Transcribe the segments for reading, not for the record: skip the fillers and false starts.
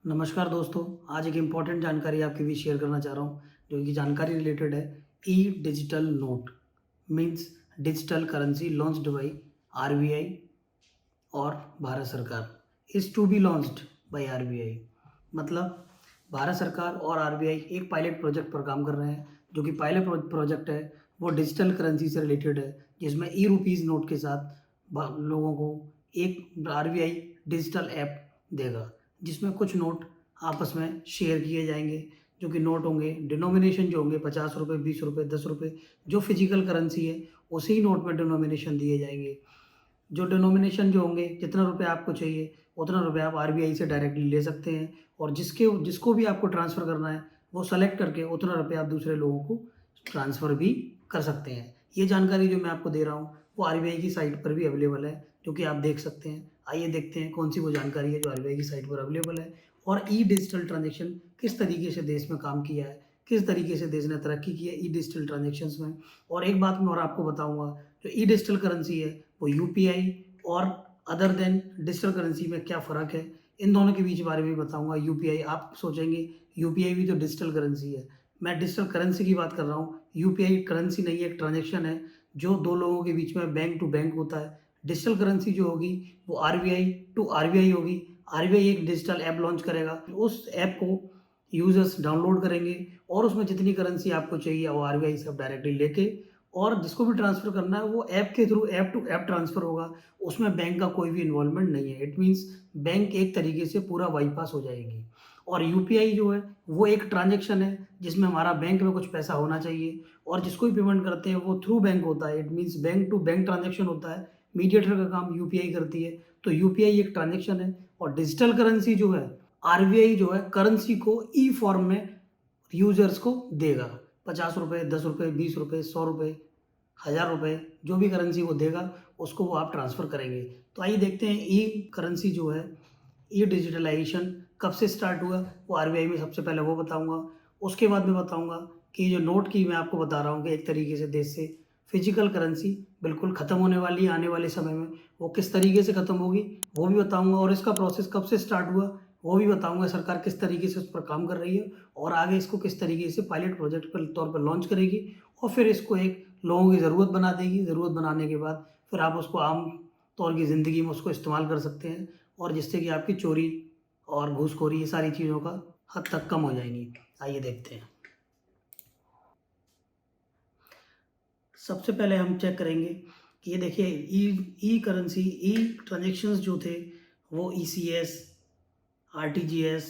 नमस्कार दोस्तों, आज एक इम्पॉर्टेंट जानकारी आपके बीच शेयर करना चाह रहा हूँ, जो कि जानकारी रिलेटेड है। E digital note means digital currency launched by RBI और भारत सरकार is to be launched by RBI. मतलब भारत सरकार और आरबीआई एक पायलट प्रोजेक्ट पर काम कर रहे हैं, जो कि पायलट प्रोजेक्ट है वो डिजिटल करेंसी से रिलेटेड है, जिसमें ई रुपीज़ नोट के साथ लोगों को एक आरबीआई डिजिटल ऐप देगा, जिसमें कुछ नोट आपस में शेयर किए जाएंगे। जो कि नोट होंगे, डिनोमिनेशन जो होंगे 50 रुपये, 20 रुपये, 10 रुपये, जो फिजिकल करेंसी है उसी नोट में डिनोमिनेशन दिए जाएंगे। जो डिनोमिनेशन जो होंगे, जितना रुपए आपको चाहिए उतना रुपए आप आरबीआई से डायरेक्टली ले सकते हैं, और जिसको भी आपको ट्रांसफ़र करना है वो सेलेक्ट करके उतना रुपए आप दूसरे लोगों को ट्रांसफ़र भी कर सकते हैं। ये जानकारी जो मैं आपको दे रहा हूँ वो आरबीआई की साइट पर भी अवेलेबल है, जो कि आप देख सकते हैं। आइए देखते हैं कौन सी वो जानकारी है जो आरबीआई की साइट पर अवेलेबल है, और ई डिजिटल ट्रांज़ैक्शन किस तरीके से देश में काम किया है, किस तरीके से देश ने तरक्की की है ई डिजिटल ट्रांज़ैक्शंस में। और एक बात मैं और आपको बताऊँगा, जो ई डिजिटल करेंसी है वो यूपीआई और अदर देन डिजिटल करेंसी में क्या फ़र्क है, इन दोनों के बीच बारे में बताऊँगा। यूपीआई, आप सोचेंगे यूपीआई भी तो डिजिटल करेंसी है। मैं डिजिटल करेंसी की बात कर रहा हूँ, यूपीआई करेंसी नहीं है, एक ट्रांज़ैक्शन है जो 2 लोगों के बीच में बैंक टू बैंक होता है। डिजिटल करेंसी जो होगी वो आरबीआई टू आरबीआई होगी। आरबीआई एक डिजिटल ऐप लॉन्च करेगा, उस ऐप को यूज़र्स डाउनलोड करेंगे और उसमें जितनी करेंसी आपको चाहिए वो आरबीआई से आप डायरेक्टली लेके, और जिसको भी ट्रांसफ़र करना है वो ऐप के through app to app transfer होगा। उसमें बैंक का कोई भी इन्वॉल्वमेंट नहीं है। इट मीन्स बैंक एक तरीके से पूरा बाईपास हो जाएगी। और यूपीआई जो है वो एक ट्रांज़ैक्शन है जिसमें हमारा बैंक में कुछ पैसा होना चाहिए, और जिसको भी पेमेंट करते हैं वो थ्रू बैंक होता है। It means bank to bank transaction होता है। मीडिएटर का काम यूपीआई करती है। तो यूपीआई एक ट्रांज़ैक्शन है, और डिजिटल करेंसी जो है, आरबीआई जो है करेंसी को ई फॉर्म में यूज़र्स को देगा। ₹50, ₹10, ₹20, ₹100, ₹1000, जो भी करेंसी वो देगा, उसको वो आप ट्रांसफ़र करेंगे। तो आइए देखते हैं ई करेंसी जो है, ई डिजिटलाइज़ेशन कब से स्टार्ट हुआ, वो आरबीआई में सबसे पहले वो बताऊँगा। उसके बाद मैं बताऊँगा कि जो नोट की मैं आपको बता रहा हूँ कि एक तरीके से देश से फिजिकल करेंसी बिल्कुल ख़त्म होने वाली है आने वाले समय में, वो किस तरीके से ख़त्म होगी वो भी बताऊँगा, और इसका प्रोसेस कब से स्टार्ट हुआ वो भी बताऊँगा। सरकार किस तरीके से उस पर काम कर रही है, और आगे इसको किस तरीके से पायलट प्रोजेक्ट के तौर पर लॉन्च करेगी, और फिर इसको एक लोगों की ज़रूरत बना देगी। ज़रूरत बनाने के बाद फिर आप उसको आम तौर की ज़िंदगी में उसको इस्तेमाल कर सकते हैं, और जिससे कि आपकी चोरी और घूसखोरी ये सारी चीज़ों का हद तक कम हो जाएँगी। आइए देखते हैं। सबसे पहले हम चेक करेंगे कि ये देखिए ई ई करेंसी ई ट्रांज़ैक्शंस जो थे वो ईसीएस, आरटीजीएस,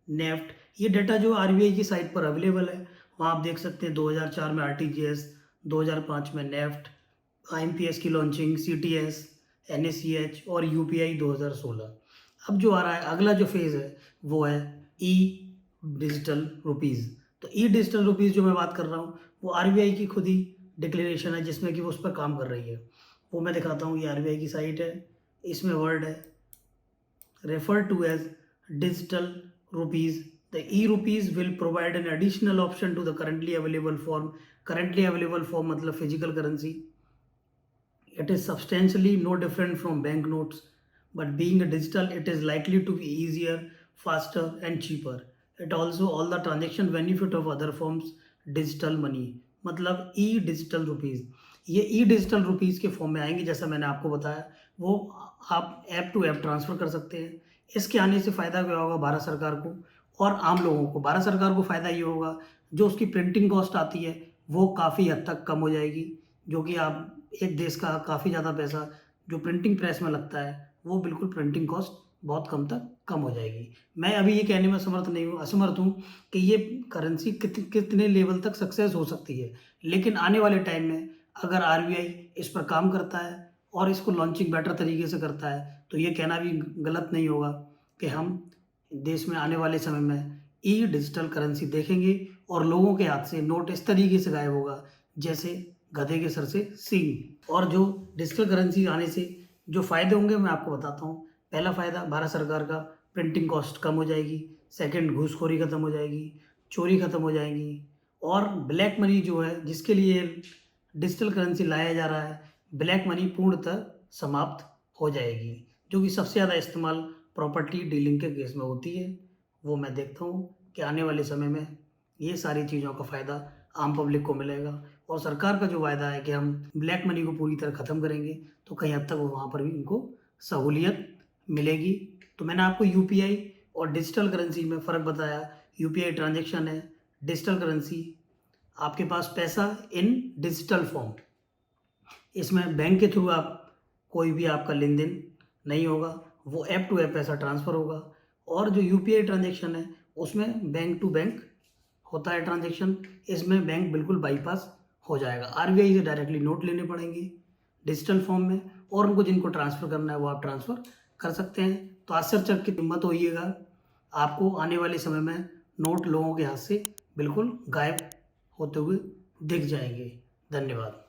नेफ्ट, ये डेटा जो आरबीआई की साइट पर अवेलेबल है, वहाँ आप देख सकते हैं 2004 में आरटीजीएस, 2005 में नेफ्ट, आईएमपीएस की लॉन्चिंग, सीटीएस, एनएसईएच और यूपीआई 2016। अब जो आ रहा है अगला जो फेज़ है वो है ई डिजिटल रुपीज़। तो ई डिजिटल रुपीज़ जो मैं बात कर रहा हूँ वो आरबीआई की खुद ही डिक्लेरेशन है, जिसमें कि वो उस पर काम कर रही है। वो मैं दिखाता हूँ, ये आरबीआई की साइट है, इसमें वर्ड है referred to as digital rupees. The e-rupees will provide an additional option to the currently available form. Currently available form मतलब physical currency. It is substantially no different from banknotes, but being a digital, it is likely to be easier, faster, and cheaper. It also all the transaction benefit of other forms digital money. मतलब ई digital rupees, ये ई digital rupees के form में आएंगे, जैसा मैंने आपको बताया। वो आप ऐप टू ऐप ट्रांसफ़र कर सकते हैं। इसके आने से फ़ायदा क्या होगा भारत सरकार को और आम लोगों को। भारत सरकार को फ़ायदा ये होगा, जो उसकी प्रिंटिंग कॉस्ट आती है वो काफ़ी हद तक कम हो जाएगी, जो कि आप एक देश का काफ़ी ज़्यादा पैसा जो प्रिंटिंग प्रेस में लगता है, वो बिल्कुल प्रिंटिंग कॉस्ट बहुत कम हो जाएगी। मैं अभी ये कहने में असमर्थ हूँ कि ये करेंसी कितने लेवल तक सक्सेस हो सकती है। लेकिन आने वाले टाइम में अगर आरबीआई इस पर काम करता है और इसको लॉन्चिंग बेटर तरीके से करता है, तो ये कहना भी गलत नहीं होगा कि हम देश में आने वाले समय में ई डिजिटल करेंसी देखेंगे, और लोगों के हाथ से नोट इस तरीके से गायब होगा जैसे गधे के सर से सींग। और जो डिजिटल करेंसी आने से जो फ़ायदे होंगे मैं आपको बताता हूँ। पहला फ़ायदा भारत सरकार का, प्रिंटिंग कॉस्ट कम हो जाएगी। सेकंड, घूसखोरी खत्म हो जाएगी, चोरी खत्म हो जाएगी, और ब्लैक मनी जो है जिसके लिए डिजिटल करेंसी लाया जा रहा है, ब्लैक मनी पूर्णतः समाप्त हो जाएगी, जो कि सबसे ज़्यादा इस्तेमाल प्रॉपर्टी डीलिंग के केस में होती है। वो मैं देखता हूँ कि आने वाले समय में ये सारी चीज़ों का फ़ायदा आम पब्लिक को मिलेगा। और सरकार का जो वायदा है कि हम ब्लैक मनी को पूरी तरह ख़त्म करेंगे, तो कहीं हद तक वो वहाँ पर भी उनको सहूलियत मिलेगी। तो मैंने आपको यूपीआई और डिजिटल करेंसी में फ़र्क बताया। यूपीआई ट्रांज़ैक्शन है, डिजिटल करेंसी आपके पास पैसा इन डिजिटल फॉर्म। इसमें बैंक के थ्रू आप कोई भी आपका लेन-देन नहीं होगा, वो ऐप टू ऐप पैसा ट्रांसफ़र होगा। और जो यूपीआई ट्रांज़ैक्शन है, उसमें बैंक टू बैंक होता है ट्रांज़ैक्शन, इसमें बैंक बिल्कुल बाईपास हो जाएगा। आरबीआई से डायरेक्टली नोट लेने पड़ेंगे डिजिटल फॉर्म में, और उनको जिनको ट्रांसफ़र करना है वो आप ट्रांसफ़र कर सकते हैं। तो आश्चर्यचकित मत होइएगा, आपको आने वाले समय में नोट लोगों के हाथ से बिल्कुल गायब होते हुए दिख जाएँगे। धन्यवाद।